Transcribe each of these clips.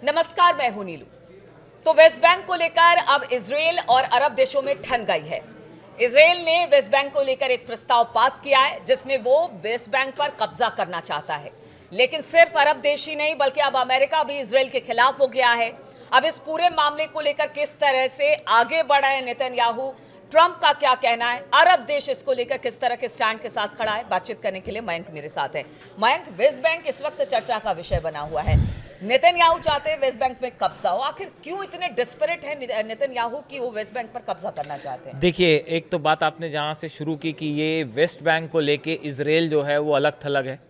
नमस्कार, मैं हूं नीलू। तो वेस्ट बैंक को लेकर अब इजराइल और अरब देशों में ठन गई है। इजराइल ने वेस्ट बैंक को लेकर एक प्रस्ताव पास किया है जिसमें वो वेस्ट बैंक पर कब्जा करना चाहता है। लेकिन सिर्फ अरब देश ही नहीं बल्कि अब अमेरिका भी इजराइल के खिलाफ हो गया है। अब इस पूरे मामले को लेकर किस तरह से आगे बढ़ा है नेतन्याहू, ट्रंप का क्या कहना है, अरब देश इसको लेकर किस तरह के स्टैंड के साथ खड़ा है, बातचीत करने के लिए मयंक मेरे साथ है। मयंक, वेस्ट बैंक इस वक्त चर्चा का विषय बना हुआ है। नेतन्याहू चाहते हैं वेस्ट बैंक में कब्जा हो। आखिर क्यों इतने डिस्परेट है नेतन्याहू कि वो वेस्ट बैंक पर कब्जा करना चाहते हैं? देखिए, एक तो बात आपने जहां से शुरू की कि ये वेस्ट बैंक को लेके इजराइल जो है वो अलग थलग है,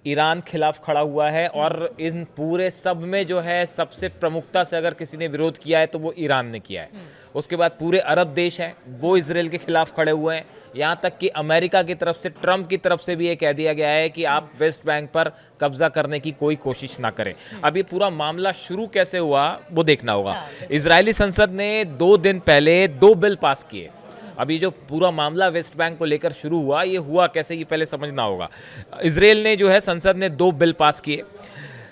ईरान खिलाफ खड़ा हुआ है और इन पूरे सब में जो है सबसे प्रमुखता से अगर किसी ने विरोध किया है तो वो ईरान ने किया है। उसके बाद पूरे अरब देश हैं वो इजराइल के खिलाफ खड़े हुए हैं। यहाँ तक कि अमेरिका की तरफ से, ट्रंप की तरफ से भी ये कह दिया गया है कि आप वेस्ट बैंक पर कब्जा करने की कोई कोशिश ना करें। अब ये पूरा मामला शुरू कैसे हुआ वो देखना होगा। इजरायली संसद ने 2 दिन पहले 2 बिल पास किए। अभी जो पूरा मामला वेस्ट बैंक को लेकर शुरू हुआ, ये हुआ कैसे ये पहले समझना होगा। इजराइल ने जो है, संसद ने 2 बिल पास किए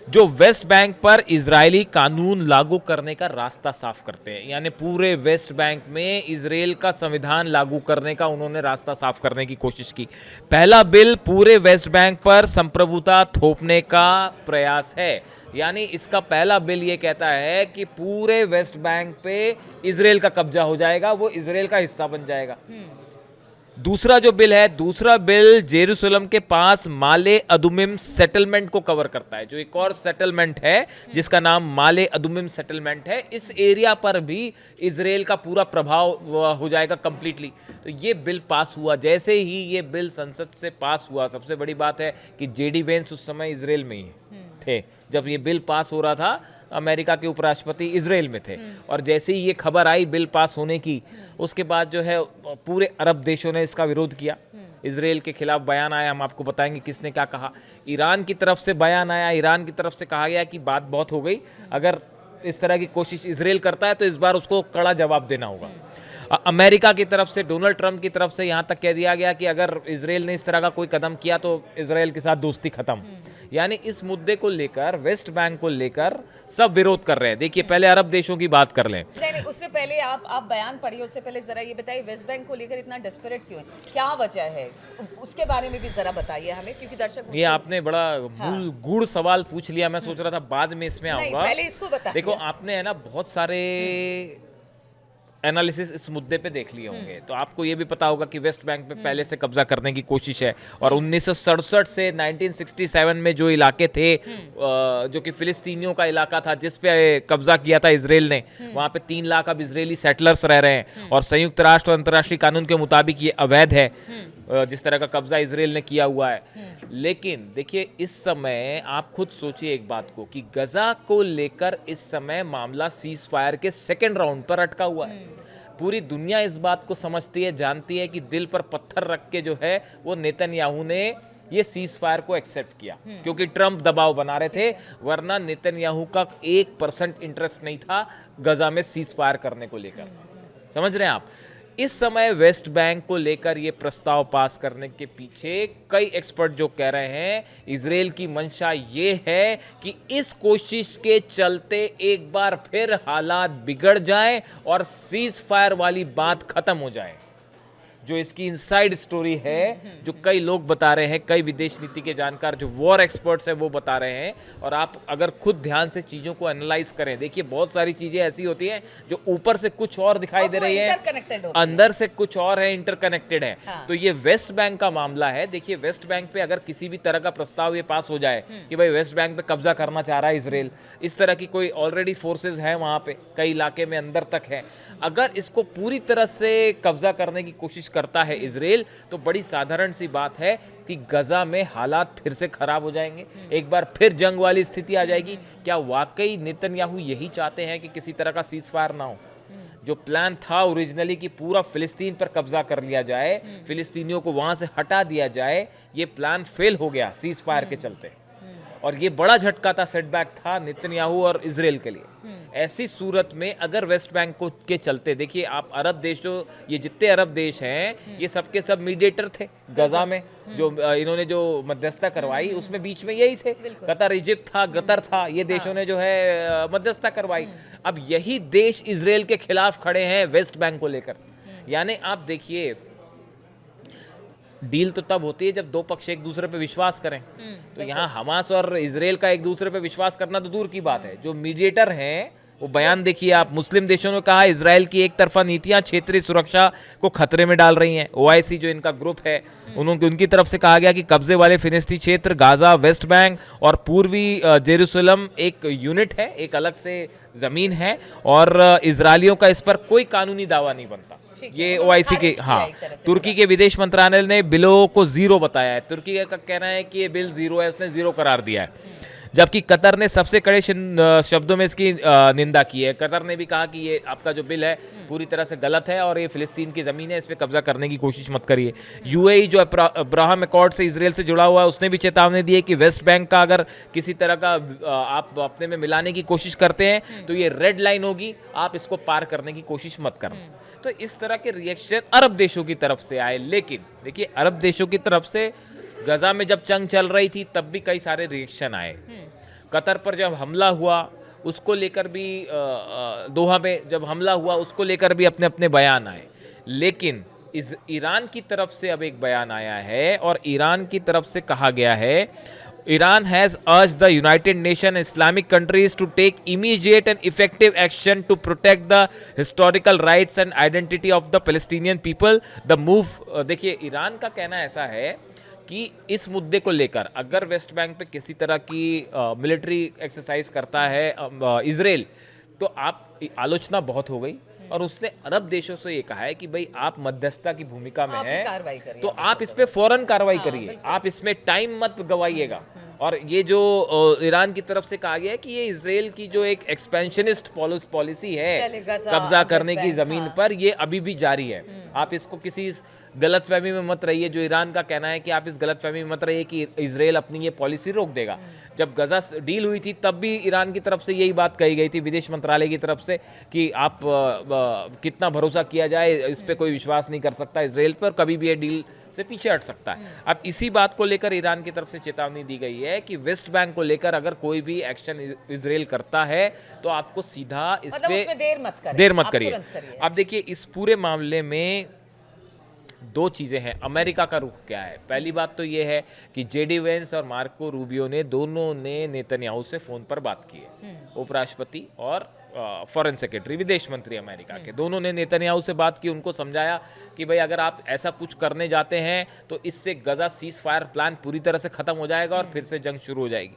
जो वेस्ट बैंक पर इजरायली कानून लागू करने का रास्ता साफ करते हैं। यानी पूरे वेस्ट बैंक में इजराइल का संविधान लागू करने का उन्होंने रास्ता साफ करने की कोशिश की। पहला बिल पूरे वेस्ट बैंक पर संप्रभुता थोपने का प्रयास है। यानी इसका पहला बिल ये कहता है कि पूरे वेस्ट बैंक पे इजराइल का कब्जा हो जाएगा, वो इजराइल का हिस्सा बन जाएगा। दूसरा जो बिल है, दूसरा बिल जेरूसलम के पास माले अदुमिम सेटलमेंट को कवर करता है, जो एक और सेटलमेंट है जिसका नाम माले अदुमिम सेटलमेंट है। इस एरिया पर भी इजराइल का पूरा प्रभाव हो जाएगा कंप्लीटली। तो ये बिल पास हुआ। जैसे ही ये बिल संसद से पास हुआ, सबसे बड़ी बात है कि जेडी वेंस उस समय इजराइल में ही थे जब ये बिल पास हो रहा था। अमेरिका के उपराष्ट्रपति इजराइल में थे और जैसे ही ये खबर आई बिल पास होने की, उसके बाद जो है पूरे अरब देशों ने इसका विरोध किया। इजराइल के खिलाफ बयान आया, हम आपको बताएंगे किसने क्या कहा। ईरान की तरफ से बयान आया, ईरान की तरफ से कहा गया कि बात बहुत हो गई, अगर इस तरह की कोशिश इजराइल करता है तो इस बार उसको कड़ा जवाब देना होगा। अमेरिका की तरफ से, डोनाल्ड ट्रंप की तरफ से यहाँ तक कह दिया गया कि अगर इजराइल ने इस तरह का कोई कदम किया तो इजराइल के साथ दोस्ती खत्म। यानी इस मुद्दे को लेकर, वेस्ट बैंक को लेकर सब विरोध कर रहे हैं। देखिए, पहले अरब देशों की बात कर लें। नहीं, उससे पहले आप बयान पढ़िए। उससे पहले जरा ये बताइए वेस्ट बैंक को लेकर इतना डेस्परेट क्यों है, क्या वजह है, उसके बारे में भी जरा बताइए हमें, क्योंकि दर्शक ये आपने बड़ा गूढ़ सवाल पूछ लिया। मैं सोच रहा था बाद में इसमें आऊंगा, पहले इसको बताइए। देखो, आपने है ना बहुत सारे एनालिसिस इस मुद्दे पे देख लिए होंगे, तो आपको ये भी पता होगा कि वेस्ट बैंक पे पहले से कब्जा करने की कोशिश है। और 1967 से 1967 में जो इलाके थे, जो कि फिलिस्तीनियों का इलाका था जिस पे कब्जा किया था इजराइल ने, वहाँ पे 3 लाख अब इजरायली सेटलर्स रह रहे हैं और संयुक्त राष्ट्र और अंतर्राष्ट्रीय कानून के मुताबिक ये अवैध है जिस तरह का कब्जा इजराइल ने किया हुआ है। लेकिन देखिए, इस समय आप खुद सोचिए एक बात को कि गजा को लेकर इस समय मामला सीज फायर के 2nd राउंड पर अटका हुआ है। पूरी दुनिया इस बात को समझती है, जानती है कि दिल पर पत्थर रख के जो है वो नेतन्याहू ने ये सीज फायर को एक्सेप्ट किया, क्योंकि ट्रंप दबाव बना रहे थे। वरना नेतन्याहू का 1% इंटरेस्ट नहीं था गजा में सीज फायर करने को लेकर। समझ रहे हैं आप? इस समय वेस्ट बैंक को लेकर ये प्रस्ताव पास करने के पीछे कई एक्सपर्ट जो कह रहे हैं, इजराइल की मंशा ये है कि इस कोशिश के चलते एक बार फिर हालात बिगड़ जाएं और सीज फायर वाली बात खत्म हो जाए। जो इसकी इनसाइड स्टोरी है, जो कई लोग बता रहे हैं, कई विदेश नीति के जानकार जो वॉर एक्सपर्ट्स हैं वो बता रहे हैं। और आप अगर खुद ध्यान से चीजों को एनालाइज करें, देखिए बहुत सारी चीजें ऐसी होती हैं जो ऊपर से कुछ और दिखाई दे रही है, अंदर से कुछ और है, इंटरकनेक्टेड है। तो ये वेस्ट बैंक का मामला है। देखिए, वेस्ट बैंक पे अगर किसी भी तरह का प्रस्ताव ये पास हो जाए कि भाई वेस्ट बैंक पे कब्जा करना चाह रहा है इजराइल, इस तरह की कोई ऑलरेडी फोर्सेज है वहां पे, कई इलाके में अंदर तक है, अगर इसको पूरी तरह से कब्जा करने की कोशिश करता है इजराइल, तो बड़ी साधारण सी बात है कि गजा में हालात फिर से खराब हो जाएंगे, एक बार फिर जंग वाली स्थिति आ जाएगी। क्या वाकई नेतन्याहू यही चाहते हैं कि किसी तरह का सीज फायर ना हो? जो प्लान था ओरिजिनली कि पूरा फिलिस्तीन पर कब्जा कर लिया जाए, फिलिस्तीनियों को वहां से हटा दिया जाए, ये प्लान फेल हो गया सीज फायर के चलते। और ये बड़ा झटका था, सेटबैक था नेतन्याहू और इजराइल के लिए। ऐसी सूरत में अगर वेस्ट बैंक को के चलते, देखिए आप अरब देश, जो ये जितने अरब देश हैं ये सब के सब मीडिएटर थे गजा में, जो इन्होंने जो मध्यस्थता करवाई उसमें बीच में यही थे, कतर, इजिप्ट था, कतर था, ये देशों ने जो है मध्यस्थता करवाई। अब यही देश इजराइल के खिलाफ खड़े हैं वेस्ट बैंक को लेकर। यानी आप देखिए, डील तो तब होती है जब दो पक्ष एक दूसरे पे विश्वास करें। तो यहाँ हमास और इजराइल का एक दूसरे पे विश्वास करना तो दूर की बात है, जो मीडिएटर हैं वो बयान देखिए आप। मुस्लिम देशों ने कहा इजराइल की एक तरफा नीतियां क्षेत्रीय सुरक्षा को खतरे में डाल रही हैं। ओआईसी जो इनका ग्रुप है, उनकी तरफ से कहा गया कि कब्जे वाले फिलिस्तीनी क्षेत्र, गाजा, वेस्ट बैंक और पूर्वी जेरूसलम एक यूनिट है, एक अलग से जमीन है, और इजरायलियों का इस पर कोई कानूनी दावा नहीं बनता। ये ओआईसी के, हाँ, तुर्की के विदेश मंत्रालय ने बिलों को जीरो बताया है। तुर्की का कहना है कि ये बिल जीरो है, उसने जीरो करार दिया है। जबकि कतर ने सबसे कड़े शब्दों में इसकी निंदा की है। कतर ने भी कहा कि ये आपका जो बिल है पूरी तरह से गलत है और ये फिलिस्तीन की ज़मीन है, इस पर कब्जा करने की कोशिश मत करिए। यूएई जो अब्राहम अकॉर्ड से इजराइल से जुड़ा हुआ है, उसने भी चेतावनी दी है कि वेस्ट बैंक का अगर किसी तरह का आप अपने में मिलाने की कोशिश करते हैं तो ये रेड लाइन होगी, आप इसको पार करने की कोशिश मत करना। तो इस तरह के रिएक्शन अरब देशों की तरफ से आए। लेकिन देखिए, अरब देशों की तरफ से गजा में जब जंग चल रही थी तब भी कई सारे रिएक्शन आए। कतर पर जब हमला हुआ उसको लेकर भी, दोहा में जब हमला हुआ उसको लेकर भी अपने अपने बयान आए। लेकिन ईरान की तरफ से अब एक बयान आया है और ईरान की तरफ से कहा गया है, Iran has urged the United Nations Islamic countries to take immediate and effective action to protect the historical rights and identity of the Palestinian people. The move, देखिए ईरान का कहना ऐसा है कि इस मुद्दे को लेकर अगर वेस्ट बैंक पे किसी तरह की मिलिट्री एक्सरसाइज करता है इजराइल, तो आप आलोचना बहुत हो गई। और उसने अरब देशों से ये कहा है कि भाई आप मध्यस्थता की भूमिका में हैं, तो आप इस पे फौरन कार्रवाई करिए, आप इसमें टाइम मत गवाइएगा। और ये जो ईरान की तरफ से कहा गया है कि ये इजराइल की जो एक एक्सपेंशनिस्ट पॉलिसी है कब्जा करने की ज़मीन पर, ये अभी भी जारी है। आप इसको किसी गलतफहमी में मत रहिए। जो ईरान का कहना है कि आप इस गलतफहमी में मत रहिए कि इजराइल अपनी ये पॉलिसी रोक देगा। जब गजा डील हुई थी तब भी ईरान की तरफ से यही बात कही गई थी विदेश मंत्रालय की तरफ से कि आप कितना भरोसा किया जाए, इस पे कोई विश्वास नहीं कर सकता इजराइल पर, कभी भी ये डील से पीछे हट सकता है। अब इसी बात को लेकर ईरान की तरफ से चेतावनी दी गई है कि वेस्ट बैंक को लेकर अगर कोई भी एक्शन इजराइल करता है तो आपको सीधा इस पे देर मत करिए। अब देखिए, इस पूरे मामले में दो चीज़ें हैं। अमेरिका का रुख क्या है? पहली बात तो ये है कि जेडी वेंस और मार्को रूबियो ने दोनों ने नेतन्याहू से फ़ोन पर बात की है। उपराष्ट्रपति और फॉरेन सेक्रेटरी, विदेश मंत्री अमेरिका के, दोनों ने नेतन्याहू से बात की, उनको समझाया कि भाई अगर आप ऐसा कुछ करने जाते हैं तो इससे गजा सीज फायर प्लान पूरी तरह से ख़त्म हो जाएगा और फिर से जंग शुरू हो जाएगी,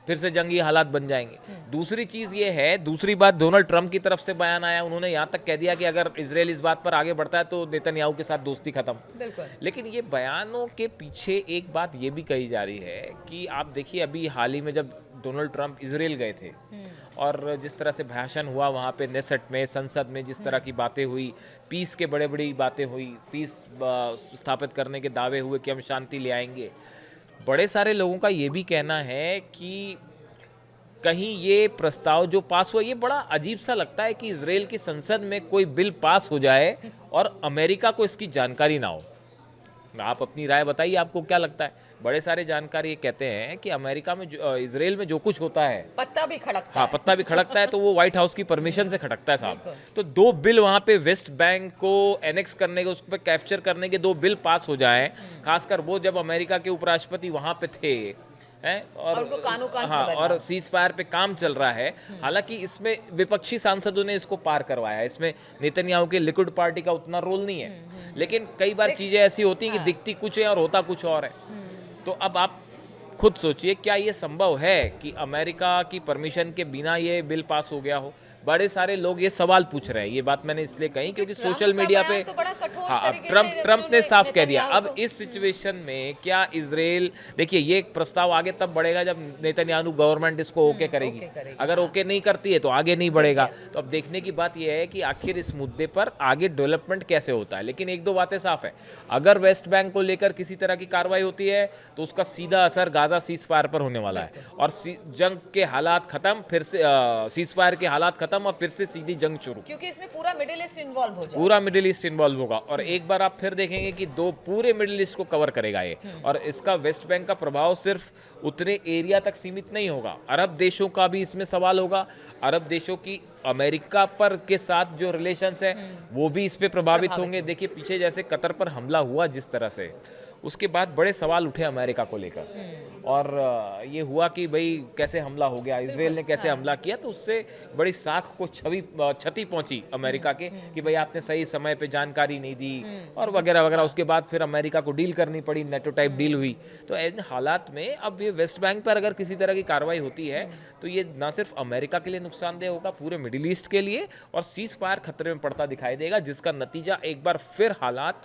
फिर से जंगी हालात बन जाएंगे। दूसरी चीज़ ये है, दूसरी बात डोनाल्ड ट्रंप की तरफ से बयान आया, उन्होंने यहाँ तक कह दिया कि अगर इजराइल इस बात पर आगे बढ़ता है तो नेतन्याहू के साथ दोस्ती खत्म। लेकिन ये बयानों के पीछे एक बात ये भी कही जा रही है कि आप देखिए, अभी हाल ही में जब डोनाल्ड ट्रंप इजराइल गए थे और जिस तरह से भाषण हुआ वहाँ पे नेसेट में, संसद में, जिस तरह की बातें हुई, पीस के बड़े बड़ी बातें हुई, पीस स्थापित करने के दावे हुए कि हम शांति ले आएंगे। बड़े सारे लोगों का ये भी कहना है कि कहीं ये प्रस्ताव जो पास हुआ, ये बड़ा अजीब सा लगता है कि इजराइल की संसद में कोई बिल पास हो जाए और अमेरिका को इसकी जानकारी ना हो। आप अपनी राय बताइए, आपको क्या लगता है? बड़े सारे जानकार ये कहते हैं कि अमेरिका में इजराइल में जो कुछ होता है, पत्ता भी खड़कता है। हाँ, पत्ता भी खड़कता है तो वो व्हाइट हाउस की परमिशन से खड़कता है साहब। तो दो बिल वहाँ पे वेस्ट बैंक को एनेक्स करने के, उस पर कैप्चर करने के दो बिल पास हो जाएं, खासकर वो जब अमेरिका के उपराष्ट्रपति वहाँ पे थे हैं और उनको कानों कान हाँ, और सीज फायर पे काम चल रहा है। हालांकि इसमें विपक्षी सांसदों ने इसको पार करवाया है, इसमें नेतन्याहू के लिक्विड पार्टी का उतना रोल नहीं है। लेकिन कई बार चीजें ऐसी होती हैं कि दिखती कुछ है और होता कुछ और है। तो अब आप खुद सोचिए, क्या ये संभव है कि अमेरिका की परमिशन के बिना ये बिल पास हो गया हो? बड़े सारे लोग ये सवाल पूछ रहे हैं। ये बात मैंने इसलिए कही क्योंकि सोशल मीडिया पे तो बड़ा कठोर हाँ, अब तरीके ट्रम्प से ट्रम्प ने साफ कह दिया। नेतन्याहू अब को- इस सिचुएशन में क्या इजराइल, देखिए ये एक प्रस्ताव आगे तब बढ़ेगा जब नेतन्याहू गवर्नमेंट इसको ओके करेगी। ओके करेगी, अगर ओके नहीं करती है तो आगे नहीं बढ़ेगा। तो अब देखने की बात यह है कि आखिर इस मुद्दे पर आगे डेवलपमेंट कैसे होता है। लेकिन एक दो बातें साफ है, अगर वेस्ट बैंक को लेकर किसी तरह की कार्रवाई होती है तो उसका सीधा असर गाजा सीज फायर पर होने वाला है और जंग के हालात खत्म, फिर से सीज फायर के हालात खत्म और फिर से सीधी जंग शुरू। क्योंकि इसमें पूरा मिडिल ईस्ट इन्वॉल्व हो जाए। पूरा मिडिल ईस्ट इन्वॉल्व होगा और एक बार आप फिर देखेंगे कि दो पूरे मिडिल ईस्ट को कवर करेगा ये। और इसका वेस्ट बैंक का प्रभाव सिर्फ उतने एरिया तक सीमित नहीं होगा, अरब देशों का भी इसमें सवाल होगा। अरब देशों की अमेरिका पर के साथ जो रिलेशंस है वो भी इस पे प्रभावित होंगे। देखिए पीछे जैसे कतर पर हमला हुआ जिस तरह से, उसके बाद बड़े सवाल उठे अमेरिका को लेकर और ये हुआ कि भाई कैसे हमला हो गया, इसराइल ने कैसे हमला किया, तो उससे बड़ी साख को क्षति पहुंची अमेरिका के कि भाई आपने सही समय पे जानकारी नहीं दी और वगैरह वगैरह। उसके बाद फिर अमेरिका को डील करनी पड़ी, नेटो टाइप डील हुई। तो इन हालात में अब ये वेस्ट बैंक पर अगर किसी तरह की कार्रवाई होती है तो ये ना सिर्फ अमेरिका के लिए नुकसानदेह होगा, पूरे मिडिल ईस्ट के लिए, और सीज फायर खतरे में पड़ता दिखाई देगा, जिसका नतीजा एक बार फिर हालात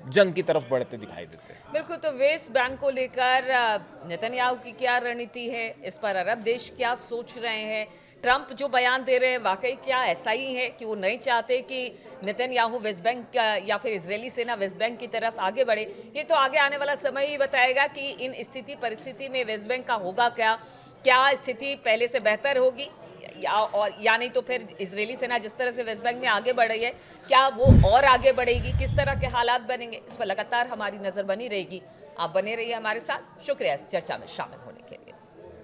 जंग की तरफ बढ़ते दिखाई देते हैं। बिल्कुल। तो वेस्ट बैंक को लेकर नेतन्याहू की क्या रणनीति है, इस पर अरब देश क्या सोच रहे हैं, ट्रंप जो बयान दे रहे हैं वाकई क्या ऐसा ही है कि वो नहीं चाहते कि नेतन्याहू वेस्ट बैंक या फिर इजरायली सेना वेस्ट बैंक की तरफ आगे बढ़े? ये तो आगे आने वाला समय ही बताएगा कि इन स्थिति परिस्थिति में वेस्ट बैंक का होगा क्या स्थिति पहले से बेहतर होगी या नहीं तो फिर इजरायली सेना जिस तरह से वेस्ट बैंक में आगे बढ़ रही है क्या वो और आगे बढ़ेगी, किस तरह के हालात बनेंगे, इस पर लगातार हमारी नजर बनी रहेगी। आप बने रहिए हमारे साथ। शुक्रिया इस चर्चा में शामिल होने